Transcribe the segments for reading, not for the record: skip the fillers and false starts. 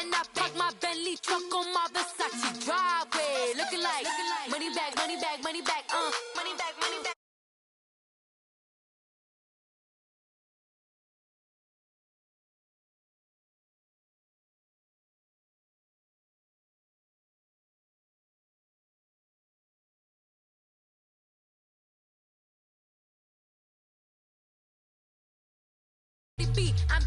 And I park my Bentley truck on my Versace driveway. Looking like money back, money back, money back, money back, money back. I'm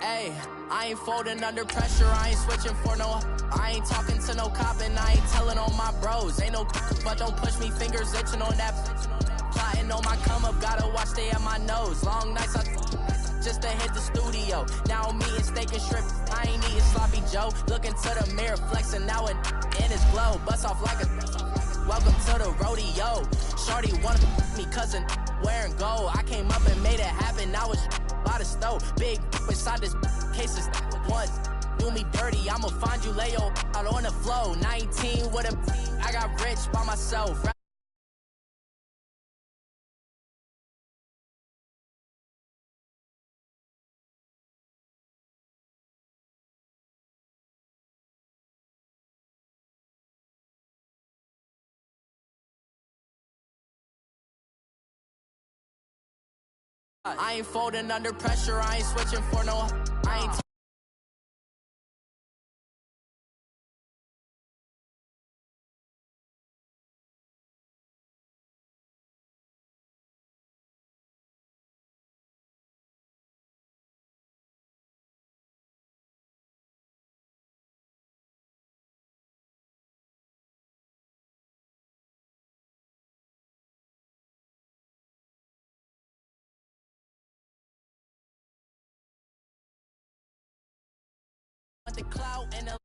Hey, I ain't folding under pressure, I ain't switching for no. I ain't talking to no cop and I ain't telling on my bros. Ain't no but don't push me, fingers itching on that. Plotting on my come up, gotta watch stay at my nose. Long nights I just to hit the studio. Now I'm eating steak and shrimp, I ain't eating sloppy Joe. Looking to the mirror, flexing now and in his glow. Bust off like a welcome to the rodeo. Shorty wanna me cousin wearing gold. I came up and made it happen, now it's by the stove. Big inside this case is once. Do me dirty, I'ma find you, lay your out on the flow. 19 with a I got rich by myself. I ain't folding under pressure, I ain't switching for no. I ain't the clout and the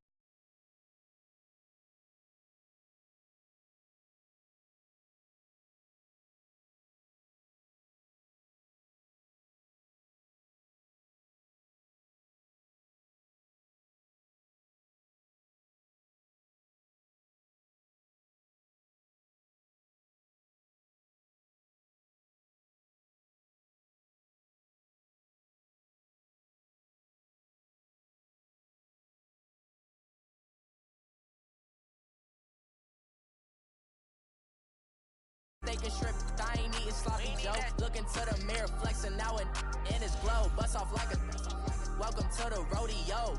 steak and shrimp, I ain't eating sloppy Joe. Looking to the mirror, flexing now and in his glow. Bust off like a welcome to the rodeo.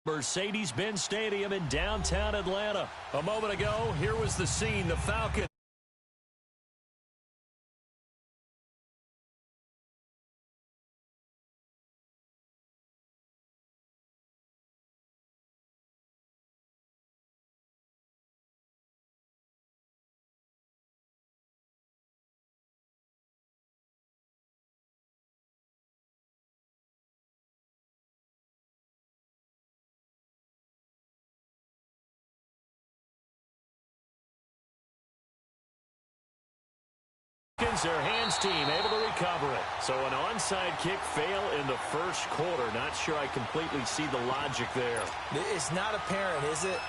Mercedes-Benz Stadium in downtown Atlanta. A moment ago, here was the scene. The Falcons. Their hands team able to recover it. So an onside kick fail in the first quarter. Not sure I completely see the logic there. It's not apparent, is it?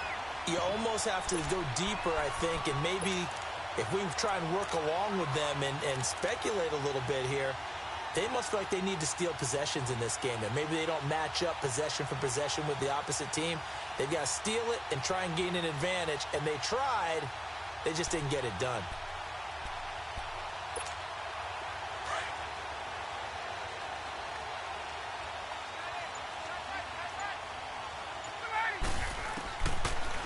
You almost have to go deeper, I think, and maybe if we try and work along with them and speculate a little bit here, they must feel like they need to steal possessions in this game. And maybe they don't match up possession for possession with the opposite team. They've got to steal it and try and gain an advantage. And they tried. They just didn't get it done.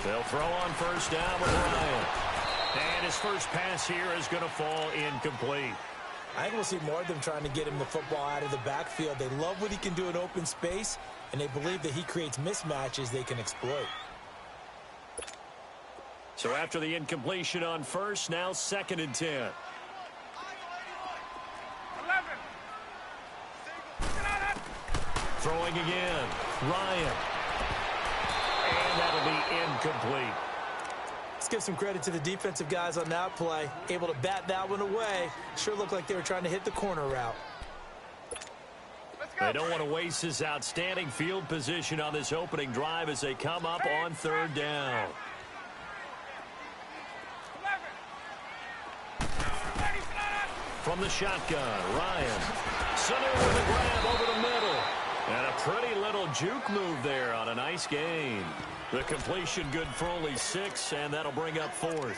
They'll throw on first down with Ryan. And his first pass here is going to fall incomplete. I think we'll see more of them trying to get him the football out of the backfield. They love what he can do in open space, and they believe that he creates mismatches they can exploit. So after the incompletion on first, now 2nd and 10. 11. Throwing again. Ryan. And that'll be incomplete. Let's give some credit to the defensive guys on that play. Able to bat that one away. Sure looked like they were trying to hit the corner route. They don't want to waste this outstanding field position on this opening drive as they come up on 3rd down. 11. From the shotgun, Ryan. Center with a grab over the middle. And a pretty little juke move there on a nice gain. The completion good for only 6, and that'll bring up 4th.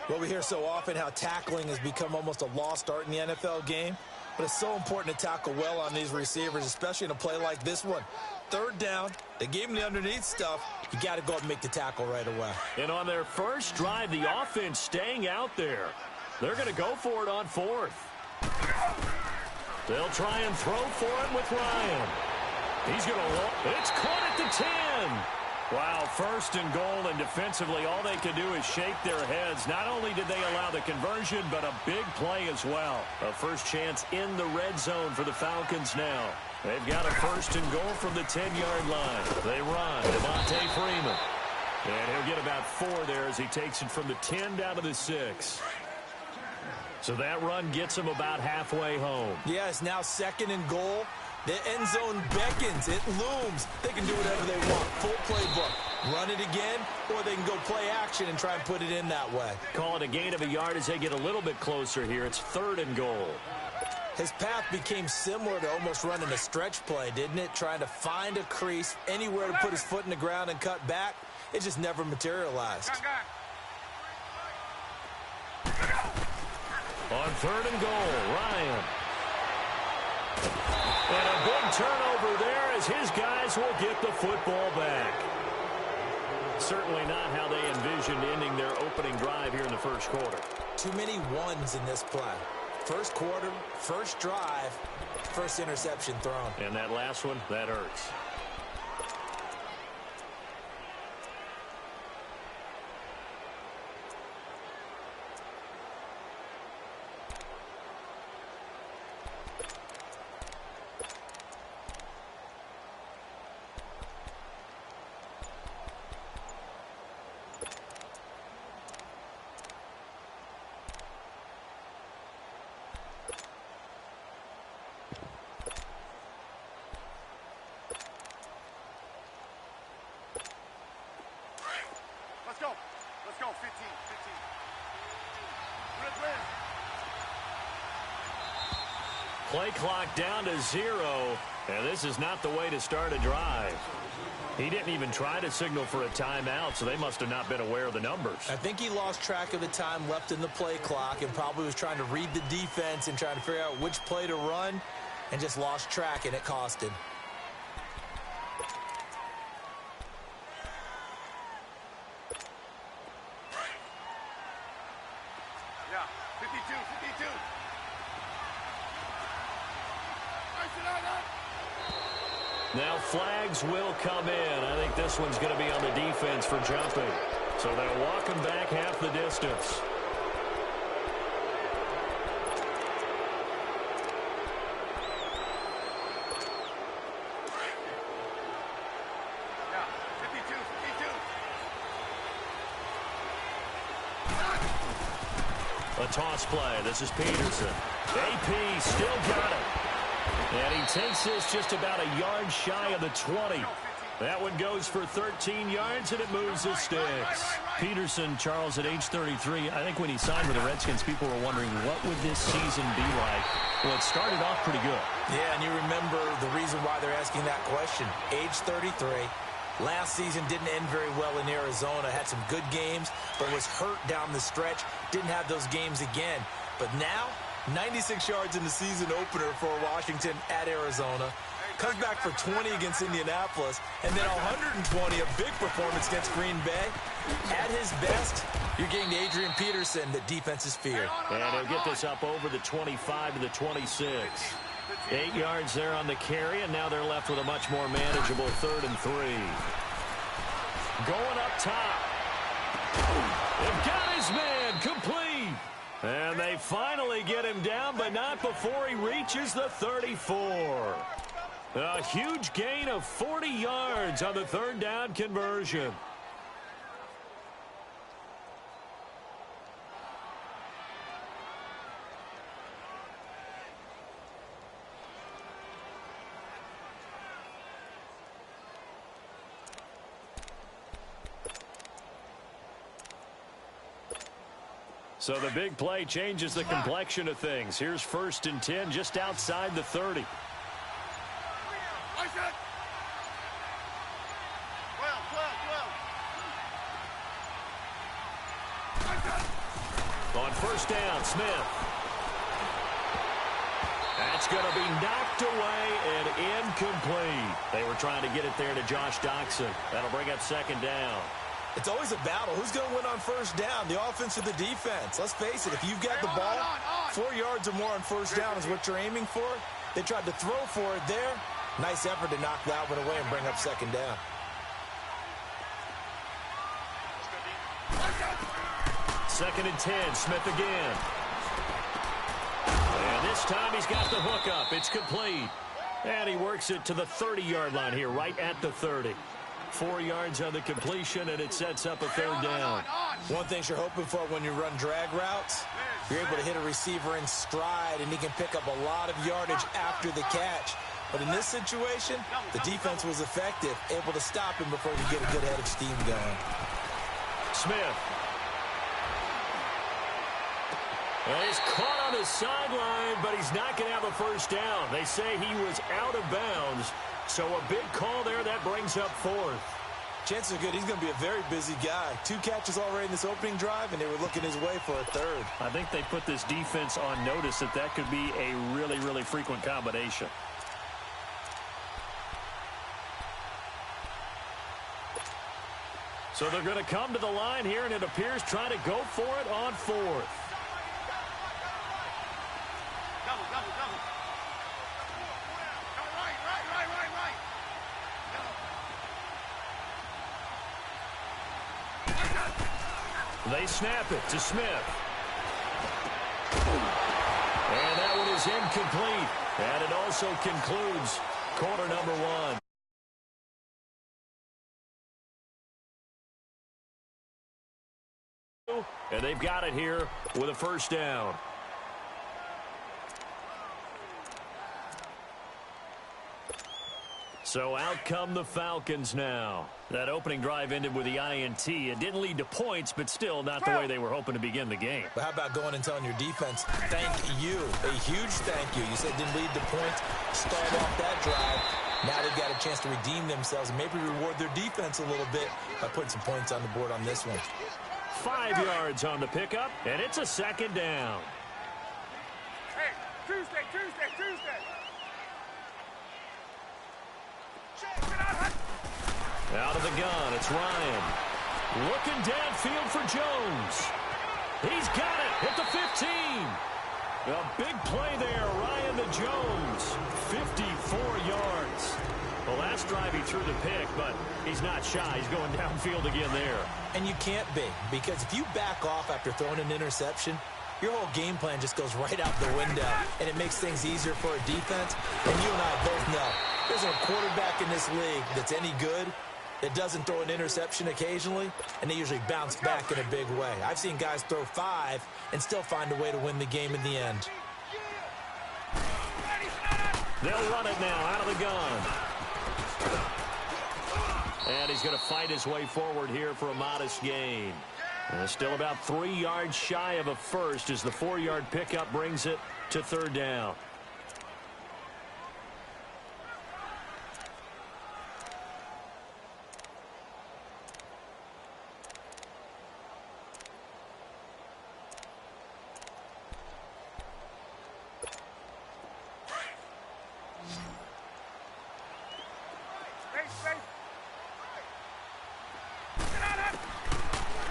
Well, we hear so often how tackling has become almost a lost art in the NFL game. But it's so important to tackle well on these receivers, especially in a play like this one. 3rd down, they gave him the underneath stuff. You got to go up and make the tackle right away. And on their first drive, the offense staying out there. They're going to go for it on 4th. They'll try and throw for it with Ryan. He's going to it's caught at the 10. Wow, 1st and goal, and defensively all they can do is shake their heads. Not only did they allow the conversion, but a big play as well. A first chance in the red zone for the Falcons now. They've got a 1st and goal from the 10-yard line. They run. Devontae Freeman. And he'll get about 4 there as he takes it from the 10 down to the 6. So that run gets him about halfway home. Yeah, it's now 2nd and goal. The end zone beckons. It looms. They can do whatever they want. Full playbook. Run it again, or they can go play action and try and put it in that way. Call it a gain of a yard as they get a little bit closer here. It's 3rd and goal. His path became similar to almost running a stretch play, didn't it? Trying to find a crease, anywhere to put his foot in the ground and cut back. It just never materialized. On 3rd and goal, Ryan. And a big turnover there as his guys will get the football back. Certainly not how they envisioned ending their opening drive here in the first quarter. Too many ones in this play. First quarter, first drive, first interception thrown. And that last one, that hurts. Play clock down to 0, and this is not the way to start a drive. He didn't even try to signal for a timeout, so they must have not been aware of the numbers. I think he lost track of the time left in the play clock and probably was trying to read the defense and trying to figure out which play to run and just lost track, and it cost him. Yeah, 52. Now flags will come in. I think this one's going to be on the defense for jumping. So they'll walk him back half the distance. Yeah, 52. A toss play. This is Peterson. AP still got it. And he takes this just about a yard shy of the 20. That one goes for 13 yards, and it moves the sticks. Peterson, Charles, at age 33, I think when he signed with the Redskins, people were wondering, what would this season be like? Well, it started off pretty good. Yeah, and you remember the reason why they're asking that question. Age 33. Last season didn't end very well in Arizona. Had some good games, but was hurt down the stretch. Didn't have those games again. But now, 96 yards in the season opener for Washington at Arizona. Comes back for 20 against Indianapolis. And then 120, a big performance against Green Bay. At his best, you're getting to Adrian Peterson, the defense's fear. And he'll get this up over the 25 to the 26. 8 yards there on the carry, and now they're left with a much more manageable 3rd and 3. Going up top. They've got his man complete. And they finally get him down, but not before he reaches the 34. A huge gain of 40 yards on the 3rd down conversion. So the big play changes the complexion of things. Here's 1st and 10 just outside the 30. On 1st down, Smith. That's going to be knocked away and incomplete. They were trying to get it there to Josh Doxson. That'll bring up 2nd down. It's always a battle. Who's going to win on 1st down, the offense or the defense? Let's face it, if you've got the ball, 4 yards or more on 1st down is what you're aiming for. They tried to throw for it there. Nice effort to knock that one away and bring up 2nd down. Second and 10, Smith again. And this time he's got the hook up. It's complete. And he works it to the 30-yard line here, right at the 30. 4 yards on the completion, and it sets up a 3rd down. One thing you're hoping for when you run drag routes, you're able to hit a receiver in stride, and he can pick up a lot of yardage after the catch. But in this situation, the defense was effective, able to stop him before he get a good head of steam going. Smith. Well, he's caught on the sideline, but he's not going to have a 1st down. They say he was out of bounds. So a big call there. That brings up 4th. Chances are good. He's going to be a very busy guy. 2 catches already in this opening drive, and they were looking his way for a 3rd. I think they put this defense on notice that that could be a really, really frequent combination. So they're going to come to the line here, and it appears trying to go for it on 4th. They snap it to Smith. And that one is incomplete. And it also concludes quarter number 1. And they've got it here with a 1st down. So out come the Falcons now. That opening drive ended with the INT. It didn't lead to points, but still not the way they were hoping to begin the game. But how about going and telling your defense, thank you, a huge thank you. You said it didn't lead to points, start off that drive. Now they've got a chance to redeem themselves and maybe reward their defense a little bit by putting some points on the board on this one. 5 yards on the pickup, and it's a second down. Hey, Tuesday. Out of the gun, it's Ryan. Looking downfield for Jones. He's got it at the 15. A big play there, Ryan to Jones. 54 yards. The last drive he threw the pick, but he's not shy. He's going downfield again there. And you can't be, because if you back off after throwing an interception, your whole game plan just goes right out the window, and it makes things easier for a defense. And you and I both know there's a quarterback in this league that's any good that doesn't throw an interception occasionally, and they usually bounce back in a big way. I've seen guys throw 5 and still find a way to win the game in the end. They'll run it now out of the gun. And he's going to fight his way forward here for a modest gain. And still about 3 yards shy of a first as the 4-yard pickup brings it to third down.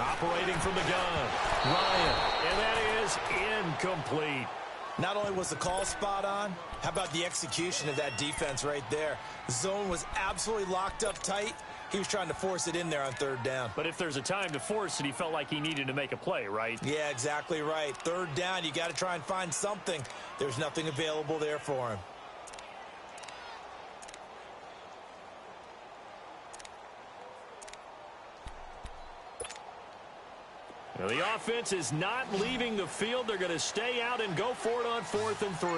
Operating from the gun, Ryan, and that is incomplete. Not only was the call spot on, how about the execution of that defense right there? The zone was absolutely locked up tight. He was trying to force it in there on third down. But if there's a time to force it, he felt like he needed to make a play, right? Yeah, exactly right. Third down, you got to try and find something. There's nothing available there for him. Now, the offense is not leaving the field. They're going to stay out and go for it on 4th and 3.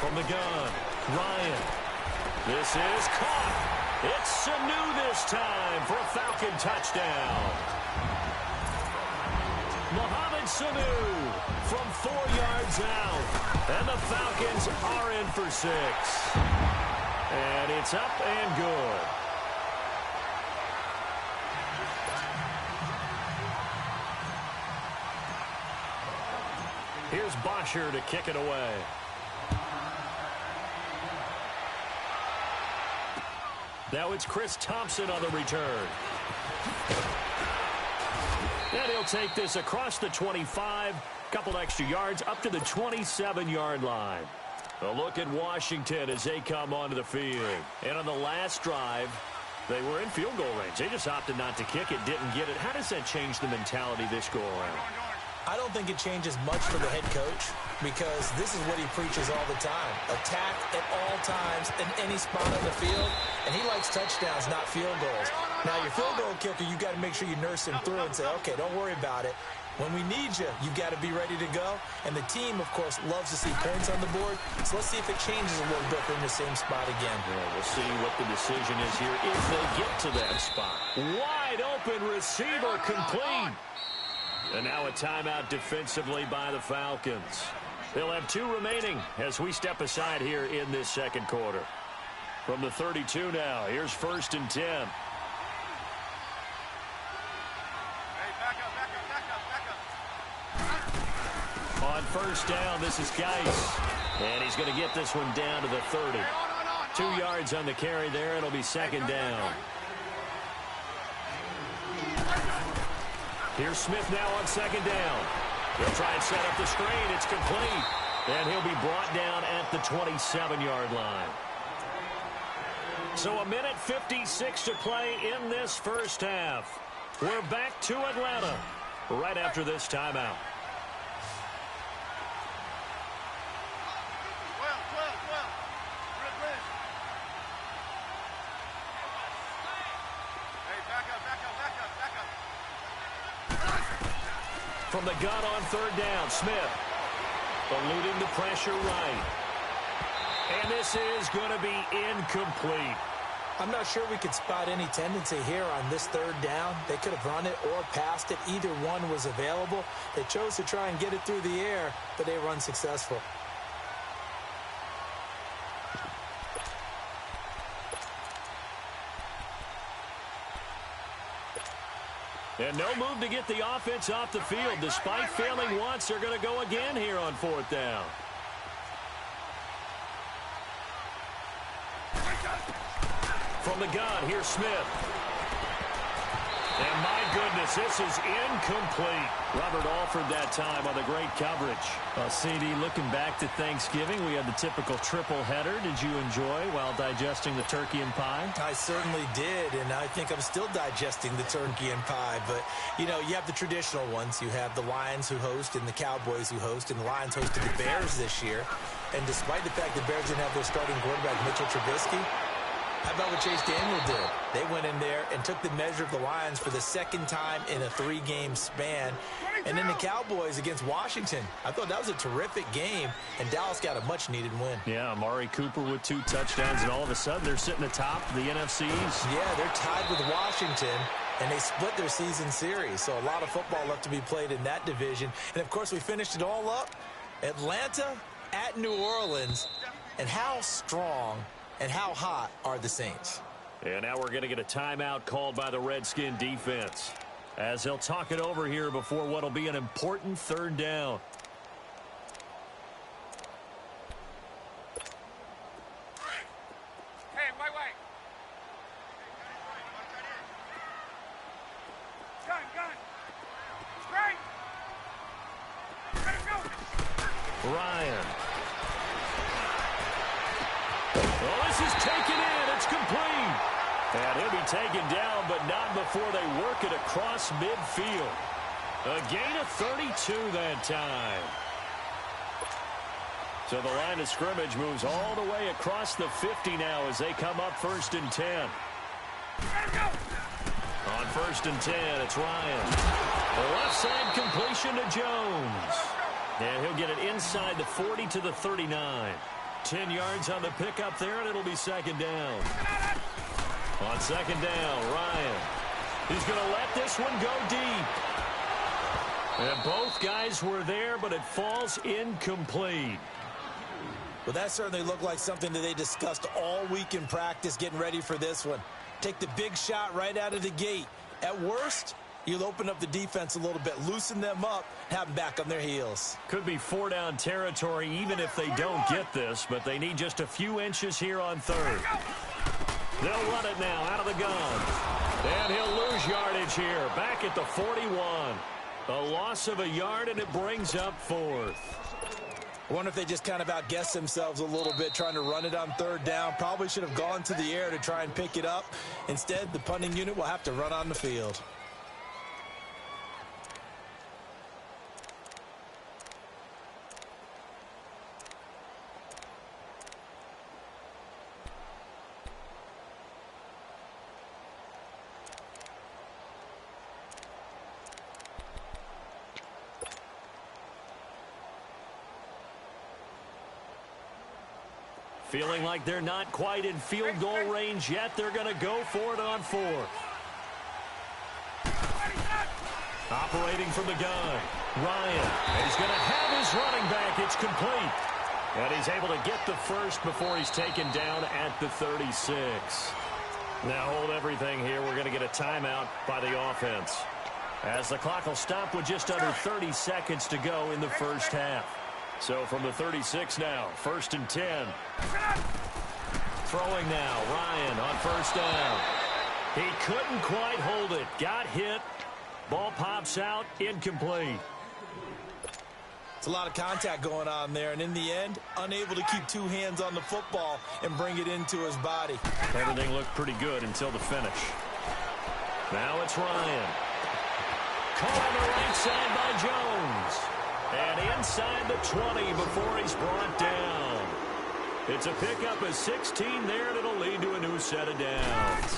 From the gun, Ryan. This is caught. It's Sanu this time for a Falcon touchdown. Mohamed Sanu from 4 yards out. And the Falcons are in for 6. And it's up and good. Here's Bosher to kick it away. Now it's Chris Thompson on the return. And he'll take this across the 25, couple extra yards up to the 27-yard line. A look at Washington as they come onto the field. And on the last drive, they were in field goal range. They just opted not to kick it, didn't get it. How does that change the mentality this go around? I don't think it changes much for the head coach because this is what he preaches all the time. Attack at all times in any spot on the field, and he likes touchdowns, not field goals. Now, your field goal kicker, you've got to make sure you nurse him through and say, okay, don't worry about it. When we need you, you've got to be ready to go. And the team, of course, loves to see points on the board. So let's see if it changes a little bit. They're in the same spot again. Yeah, we'll see what the decision is here if they get to that spot. Wide open receiver complete. And now a timeout defensively by the Falcons. They'll have 2 remaining as we step aside here in this second quarter. From the 32 now, here's 1st and 10. Hey, back up. On 1st down, this is Geis. And he's going to get this one down to the 30. 2 yards on the carry there. It'll be 2nd down. Here's Smith now on 2nd down. He'll try and set up the screen. It's complete. And he'll be brought down at the 27-yard line. So a minute 56 to play in this first half. We're back to Atlanta right after this timeout. 12. Red. Hey, back up. From the gun on 3rd down, Smith eluding the pressure right. And this is going to be incomplete. I'm not sure we could spot any tendency here on this third down. They could have run it or passed it. Either one was available. They chose to try and get it through the air, but they were unsuccessful. And no move to get the offense off the field. Despite failing once, they're going to go again here on fourth down. From the gun, here's Smith. And my goodness, this is incomplete. Robert Alford that time on the great coverage. Well, CD, looking back to Thanksgiving, we had the typical triple header. Did you enjoy while digesting the turkey and pie? I certainly did, and I think I'm still digesting the turkey and pie. But, you know, you have the traditional ones. You have the Lions who host and the Cowboys who host, and the Lions hosted the Bears this year. And despite the fact the Bears didn't have their starting quarterback, Mitchell Trubisky, how about what Chase Daniel did? They went in there and took the measure of the Lions for the second time in a 3-game span. And then the Cowboys against Washington. I thought that was a terrific game, and Dallas got a much-needed win. Yeah, Amari Cooper with 2 touchdowns, and all of a sudden they're sitting atop the NFC East. Yeah, they're tied with Washington, and they split their season series. So a lot of football left to be played in that division. And, of course, we finished it all up. Atlanta at New Orleans, and how strong and how hot are the Saints? And now we're going to get a timeout called by the Redskin defense, as they'll talk it over here before what will be an important third down. Hey, wait. Gun. Straight. Let him go. Ryan. Well, this is taken in. It's complete. And he'll be taken down, but not before they work it across midfield. A gain of 32 that time. So the line of scrimmage moves all the way across the 50 now as they come up 1st and 10. Let him go. On 1st and 10, it's Ryan. The left side completion to Jones. And he'll get it inside the 40 to the 39. 10 yards on the pickup there, and it'll be 2nd down. On 2nd down, Ryan. He's going to let this one go deep. And both guys were there, but it falls incomplete. Well, that certainly looked like something that they discussed all week in practice getting ready for this one. Take the big shot right out of the gate. At worst, you'll open up the defense a little bit, loosen them up, have them back on their heels. Could be 4-down territory even if they don't get this, but they need just a few inches here on 3rd. They'll run it now out of the gun. And he'll lose yardage here, back at the 41. A loss of a yard, and it brings up 4th. I wonder if they just kind of outguessed themselves a little bit trying to run it on 3rd down. Probably should have gone to the air to try and pick it up. Instead, the punting unit will have to run on the field. Feeling like they're not quite in field goal range yet. They're going to go for it on 4th. Operating from the gun, Ryan. And he's going to have his running back. It's complete. And he's able to get the first before he's taken down at the 36. Now hold everything here. We're going to get a timeout by the offense, as the clock will stop with just under 30 seconds to go in the first half. So from the 36 now, 1st and 10. Throwing now, Ryan on 1st down. He couldn't quite hold it. Got hit. Ball pops out, incomplete. It's a lot of contact going on there, and in the end, unable to keep 2 hands on the football and bring it into his body. Everything looked pretty good until the finish. Now it's Ryan. Caught on the right side by Jones. And inside the 20 before he's brought down. It's a pickup of 16 there, and it'll lead to a new set of downs.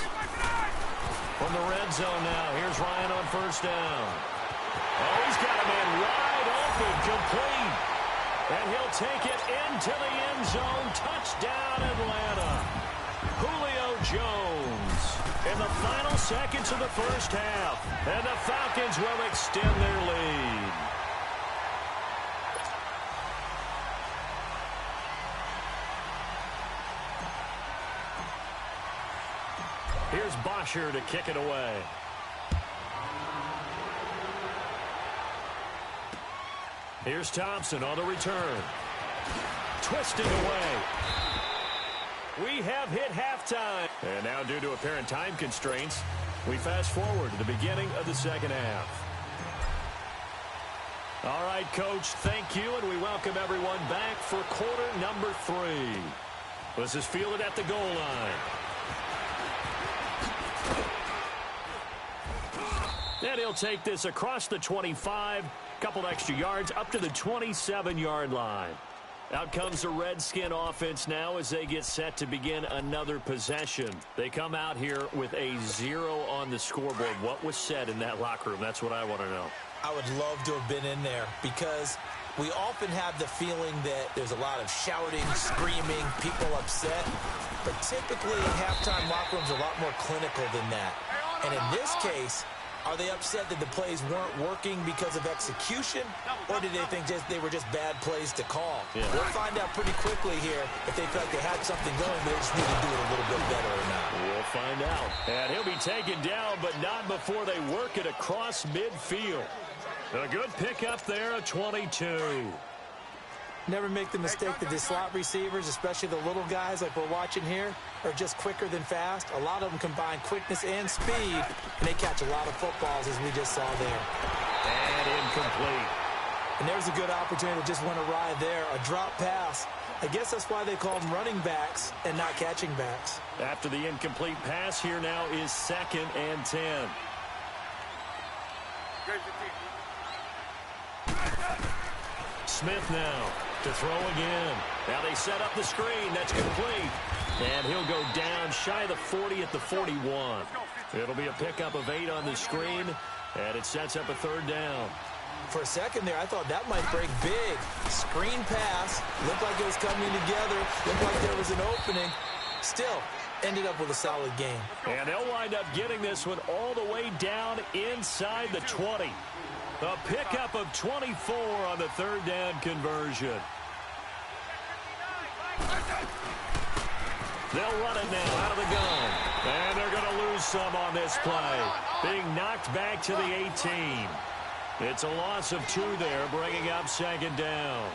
From the red zone now, here's Ryan on 1st down. Oh, he's got a man wide open, complete. And he'll will take it into the end zone. Touchdown, Atlanta. Julio Jones in the final seconds of the first half. And the Falcons will extend their lead. Here's Bosher to kick it away. Here's Thompson on the return. Twisting away. We have hit halftime. And now, due to apparent time constraints, we fast forward to the beginning of the second half. All right, Coach, thank you, and we welcome everyone back for quarter number 3. This is fielded at the goal line. And he'll take this across the 25, couple extra yards, up to the 27-yard line. Out comes the Redskin offense now as they get set to begin another possession. They come out here with a 0 on the scoreboard. What was said in that locker room? That's what I want to know. I would love to have been in there because we often have the feeling that there's a lot of shouting, screaming, people upset. But typically, halftime locker rooms are a lot more clinical than that. And in this case, are they upset that the plays weren't working because of execution, or did they think they were just bad plays to call? Yeah. We'll find out pretty quickly here if they felt like they had something going, but they just need to do it a little bit better or not. We'll find out. And he'll be taken down, but not before they work it across midfield. A good pickup there, a 22. Never make the mistake that the slot receivers, especially the little guys like we're watching here, are just quicker than fast. A lot of them combine quickness and speed, and they catch a lot of footballs, as we just saw there. And incomplete. And there's a good opportunity that just went awry there, a drop pass. I guess that's why they call them running backs and not catching backs. After the incomplete pass, here now is 2nd and 10. Smith now to throw again. Now they set up the screen. That's complete. And he'll go down shy of the 40 at the 41. It'll be a pickup of 8 on the screen, and it sets up a 3rd down. For a second there, I thought that might break big. Screen pass. Looked like it was coming together. Looked like there was an opening. Still, ended up with a solid game. And they'll wind up getting this one all the way down inside the 20. A pickup of 24 on the 3rd down conversion. They'll run it now out of the gun. And they're going to lose some on this play. Being knocked back to the 18. It's a loss of 2 there, bringing up 2nd down.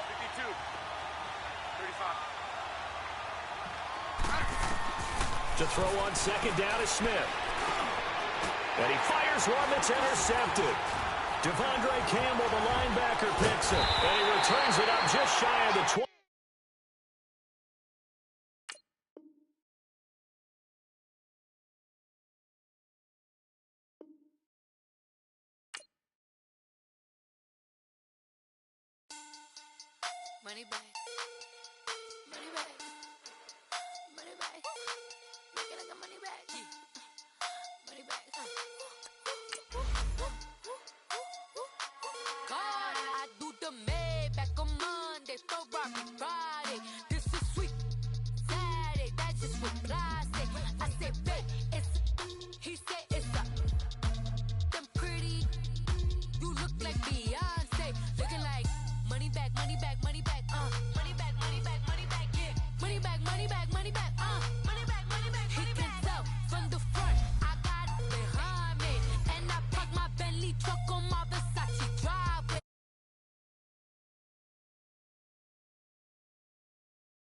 52, 35. To throw on 2nd down is Smith. And he fires one that's intercepted. Devondre Campbell, the linebacker, picks it. And he returns it up just shy of the 20. Money back. Money back. Money back. Make it like a money back. Money back. God, I do the Maybach on Monday, Ferrari Friday. This is sweet Saturday. That's just what I say. I say, babe, it's. He said it's a. Them pretty. You look like Beyonce. Looking like money back, money back, money back, money back, money back, money back, yeah. Money back, money back, money back,